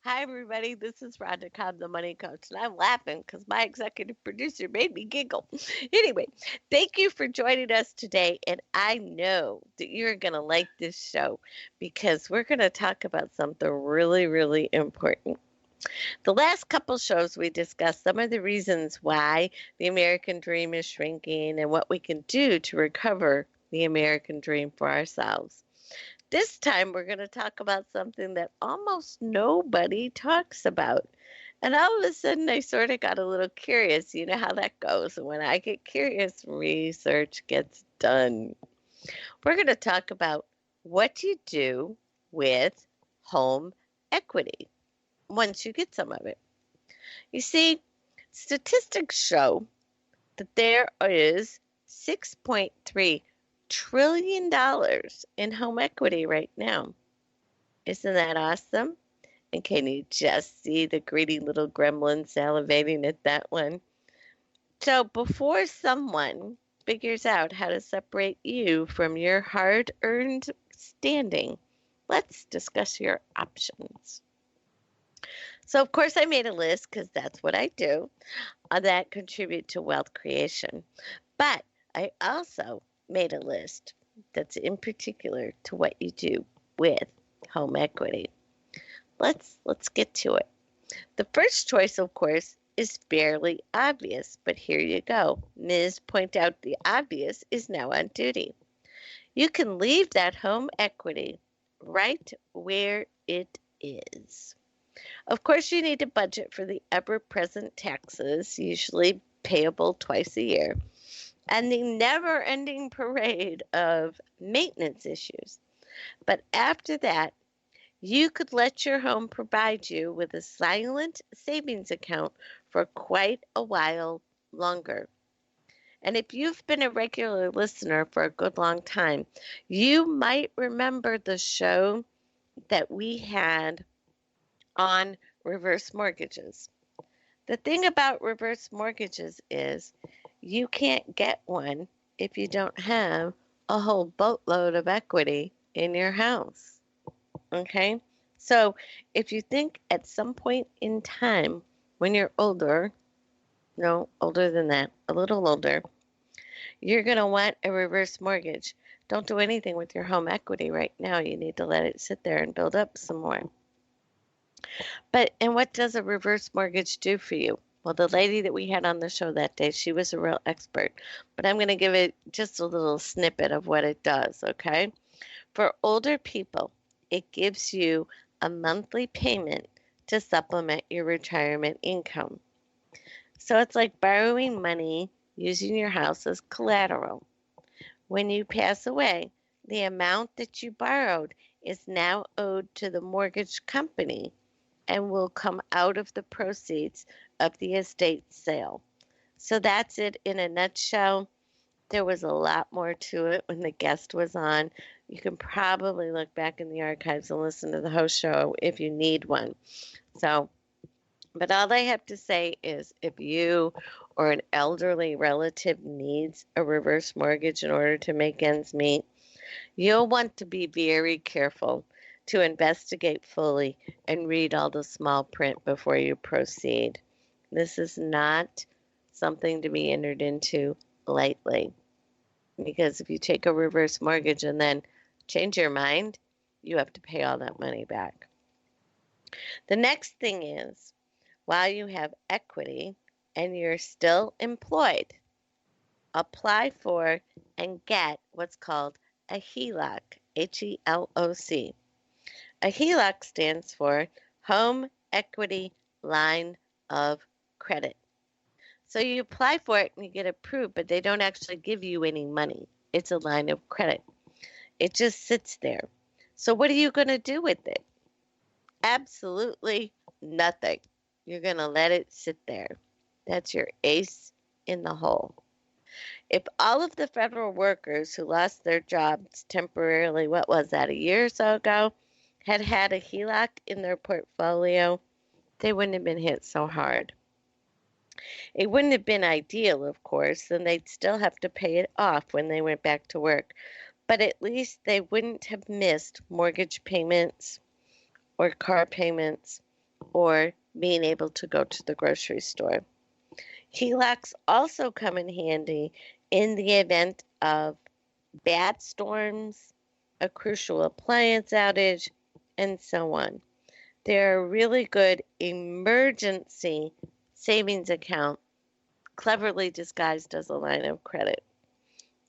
Hi, everybody. This is Ronda Cobb, the money coach, and I'm laughing because my executive producer made me giggle. Anyway, thank you for joining us today, and I know that you're going to like this show because we're going to talk about something really, really important. The last couple shows, we discussed some of the reasons why the American dream is shrinking and what we can do to recover the American dream for ourselves. This time, we're going to talk about something that almost nobody talks about. And all of a sudden, I sort of got a little curious. You know how that goes. And when I get curious, research gets done. We're going to talk about what you do with home equity once you get some of it. You see, statistics show that there is $6.3 trillion in home equity right now. Isn't that awesome? And can you just see the greedy little gremlin salivating at that one? So before someone figures out how to separate you from your hard-earned standing, let's discuss your options. So of course I made a list because that's what I do that contribute to wealth creation. But I also made a list that's in particular to what you do with home equity. Let's get to it. The first choice, of course, is fairly obvious, but here you go. Ms. Point Out the Obvious is now on duty. You can leave that home equity right where it is. Of course, you need to budget for the ever-present taxes, usually payable twice a year, and the never-ending parade of maintenance issues. But after that, you could let your home provide you with a silent savings account for quite a while longer. And if you've been a regular listener for a good long time, you might remember the show that we had on reverse mortgages. The thing about reverse mortgages is you can't get one if you don't have a whole boatload of equity in your house. Okay? So if you think at some point in time when you're older, no, older than that, a little older, you're going to want a reverse mortgage. Don't do anything with your home equity right now. You need to let it sit there and build up some more. And what does a reverse mortgage do for you? Well, the lady that we had on the show that day, she was a real expert. But I'm going to give it just a little snippet of what it does, okay? For older people, it gives you a monthly payment to supplement your retirement income. So it's like borrowing money using your house as collateral. When you pass away, the amount that you borrowed is now owed to the mortgage company and will come out of the proceeds of the estate sale. So that's it in a nutshell. There was a lot more to it when the guest was on. You can probably look back in the archives and listen to the host show if you need one. So, but all I have to say is if you or an elderly relative needs a reverse mortgage in order to make ends meet, you'll want to be very careful to investigate fully and read all the small print before you proceed. This is not something to be entered into lightly. Because if you take a reverse mortgage and then change your mind, you have to pay all that money back. The next thing is, while you have equity and you're still employed, apply for and get what's called a HELOC, HELOC. A HELOC stands for Home Equity Line of Credit. So you apply for it and you get approved, but they don't actually give you any money. It's a line of credit. It just sits there. So what are you going to do with it? Absolutely nothing. You're going to let it sit there. That's your ace in the hole. If all of the federal workers who lost their jobs temporarily, what was that, a year or so ago, had had a HELOC in their portfolio, they wouldn't have been hit so hard. It wouldn't have been ideal, of course, and they'd still have to pay it off when they went back to work. But at least they wouldn't have missed mortgage payments or car payments or being able to go to the grocery store. HELOCs also come in handy in the event of bad storms, a crucial appliance outage, and so on. They're a really good emergency savings account, cleverly disguised as a line of credit.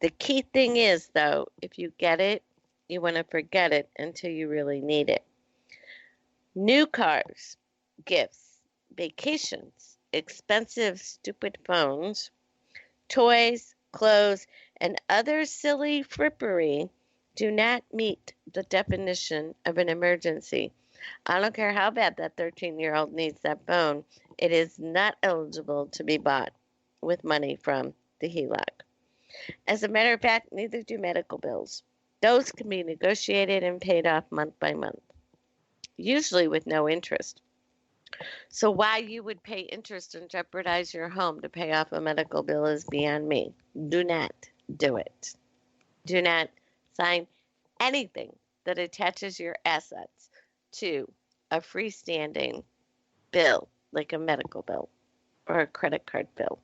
The key thing is, though, if you get it, you want to forget it until you really need it. New cars, gifts, vacations, expensive, stupid phones, toys, clothes, and other silly frippery do not meet the definition of an emergency. I don't care how bad that 13-year-old needs that phone, it is not eligible to be bought with money from the HELOC. As a matter of fact, neither do medical bills. Those can be negotiated and paid off month by month, usually with no interest. So why you would pay interest and jeopardize your home to pay off a medical bill is beyond me. Do not do it. Do not sign anything that attaches your assets to a freestanding bill, like a medical bill or a credit card bill,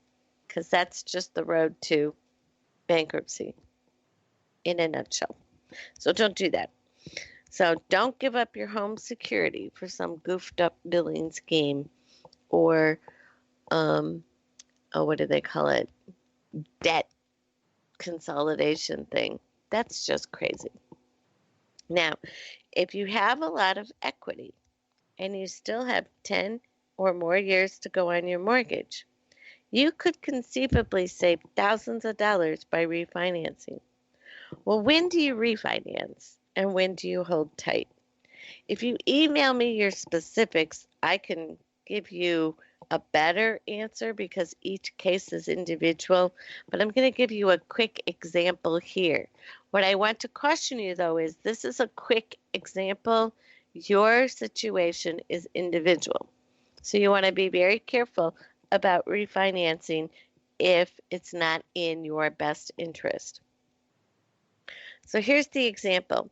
because that's just the road to bankruptcy in a nutshell. So don't do that. So don't give up your home security for some goofed up billing scheme or, what do they call it? Debt consolidation thing. That's just crazy. Now, if you have a lot of equity and you still have 10 or more years to go on your mortgage, you could conceivably save thousands of dollars by refinancing. Well, when do you refinance and when do you hold tight? If you email me your specifics, I can give you a better answer because each case is individual, but I'm going to give you a quick example here. What I want to caution you, though, is this is a quick example. Your situation is individual. So you want to be very careful about refinancing if it's not in your best interest. So here's the example.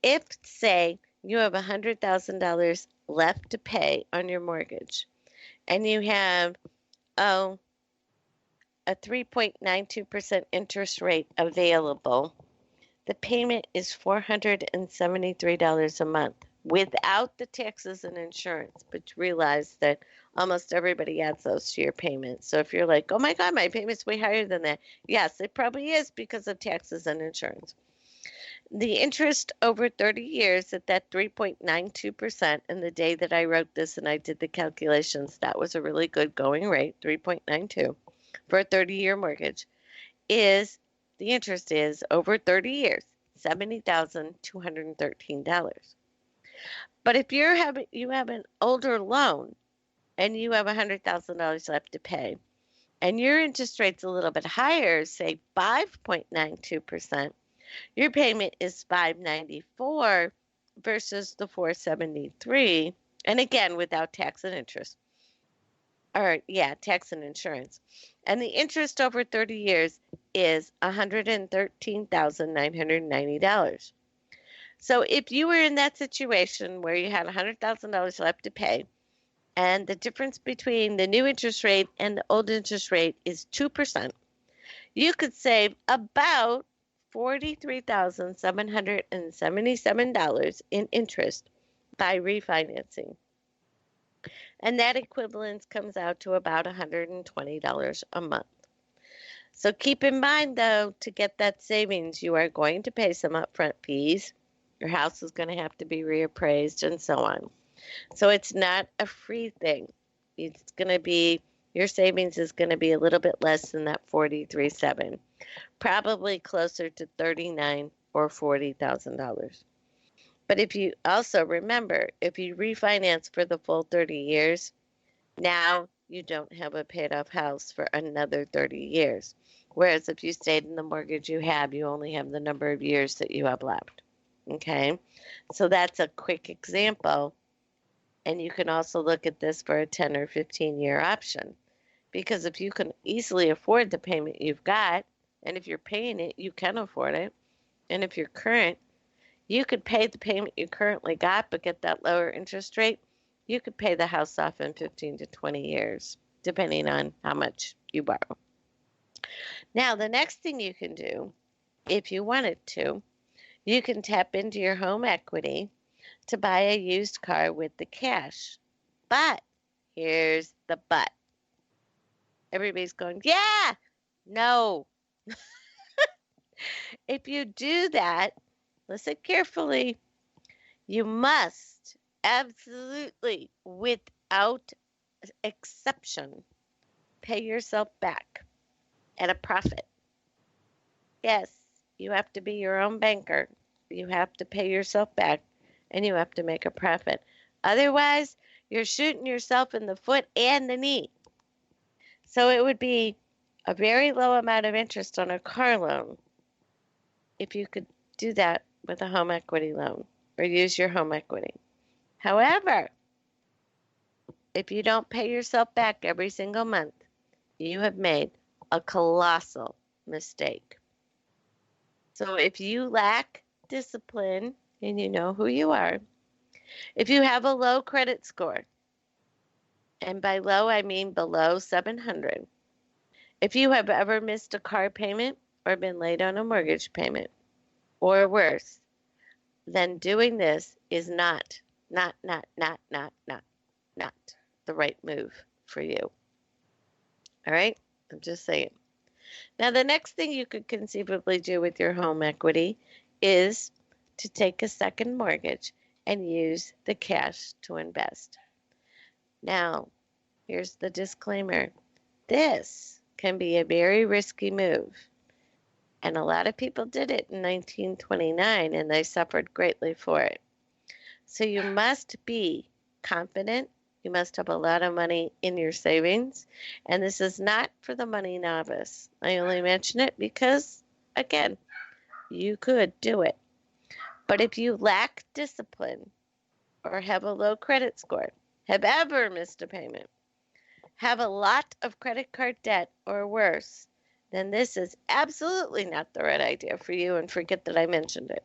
If, say, you have $100,000 left to pay on your mortgage, and you have, a 3.92% interest rate available, the payment is $473 a month without the taxes and insurance. But realize that almost everybody adds those to your payment. So if you're like, oh my God, my payment's way higher than that. Yes, it probably is because of taxes and insurance. The interest over 30 years at that 3.92%, and the day that I wrote this and I did the calculations, that was a really good going rate, 3.92 for a 30-year mortgage, is the interest is over 30 years, $70,213. But if you have an older loan and you have $100,000 left to pay, and your interest rate's a little bit higher, say 5.92%, your payment is $594 versus the $473, and again without tax and interest. Or tax and insurance. And the interest over 30 years is $113,990. So if you were in that situation where you had $100,000 left to pay, and the difference between the new interest rate and the old interest rate is 2%, you could save about $43,777 in interest by refinancing. And that equivalence comes out to about $120 a month. So keep in mind, though, to get that savings, you are going to pay some upfront fees. Your house is going to have to be reappraised and so on. So it's not a free thing. It's going to be, your savings is going to be a little bit less than that $43,700. Probably closer to $39,000 or $40,000. But if you also remember, if you refinance for the full 30 years, now you don't have a paid off house for another 30 years. Whereas if you stayed in the mortgage you have, you only have the number of years that you have left. Okay? So that's a quick example. And you can also look at this for a 10 or 15-year option. Because if you can easily afford the payment you've got, and if you're paying it, you can afford it. And if you're current, you could pay the payment you currently got, but get that lower interest rate. you could pay the house off in 15 to 20 years, depending on how much you borrow. Now, the next thing you can do, if you wanted to, you can tap into your home equity to buy a used car with the cash. But here's the but. Everybody's going, yeah, no. If you do that, listen carefully, you must absolutely, without exception, pay yourself back at a profit. Yes, you have to be your own banker. You have to pay yourself back and you have to make a profit. Otherwise, you're shooting yourself in the foot and the knee. So it would be a very low amount of interest on a car loan if you could do that with a home equity loan or use your home equity. However, if you don't pay yourself back every single month, you have made a colossal mistake. So if you lack discipline and you know who you are, if you have a low credit score, and by low I mean below 700, if you have ever missed a car payment or been late on a mortgage payment, or worse, then doing this is not the right move for you. All right? I'm just saying. Now, the next thing you could conceivably do with your home equity is to take a second mortgage and use the cash to invest. Now, here's the disclaimer. This can be a very risky move. And a lot of people did it in 1929 and they suffered greatly for it. So you must be confident. You must have a lot of money in your savings. And this is not for the money novice. I only mention it because, again, you could do it. But if you lack discipline or have a low credit score, have ever missed a payment, have a lot of credit card debt or worse, then this is absolutely not the right idea for you, and forget that I mentioned it.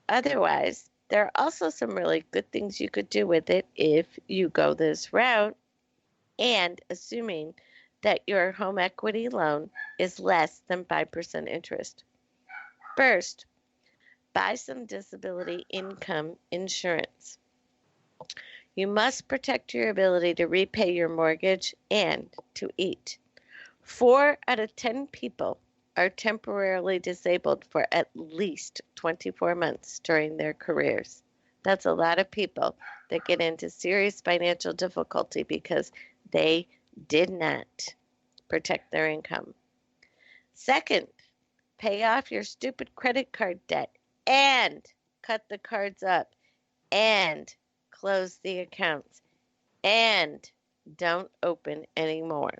Otherwise, there are also some really good things you could do with it if you go this route, and assuming that your home equity loan is less than 5% interest. First, buy some disability income insurance. You must protect your ability to repay your mortgage and to eat. 4 out of 10 people are temporarily disabled for at least 24 months during their careers. That's a lot of people that get into serious financial difficulty because they did not protect their income. Second, pay off your stupid credit card debt and cut the cards up and close the accounts and don't open any more.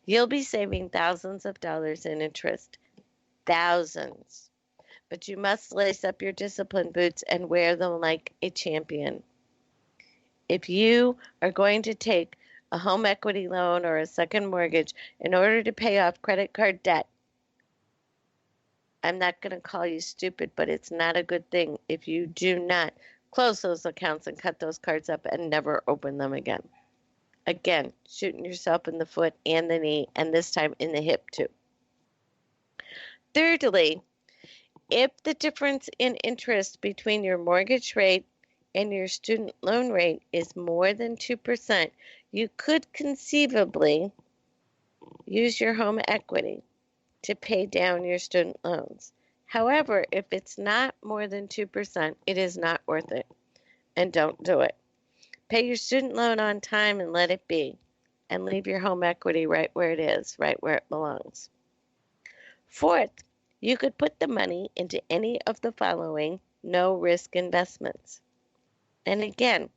You'll be saving thousands of dollars in interest. Thousands. But you must lace up your discipline boots and wear them like a champion. If you are going to take a home equity loan or a second mortgage in order to pay off credit card debt, I'm not going to call you stupid, but it's not a good thing if you do not close those accounts and cut those cards up and never open them again. Again, shooting yourself in the foot and the knee, and this time in the hip too. Thirdly, if the difference in interest between your mortgage rate and your student loan rate is more than 2%, you could conceivably use your home equity to pay down your student loans. However, if it's not more than 2%, it is not worth it, and don't do it. Pay your student loan on time and let it be, and leave your home equity right where it is, right where it belongs. Fourth, you could put the money into any of the following no-risk investments. And again,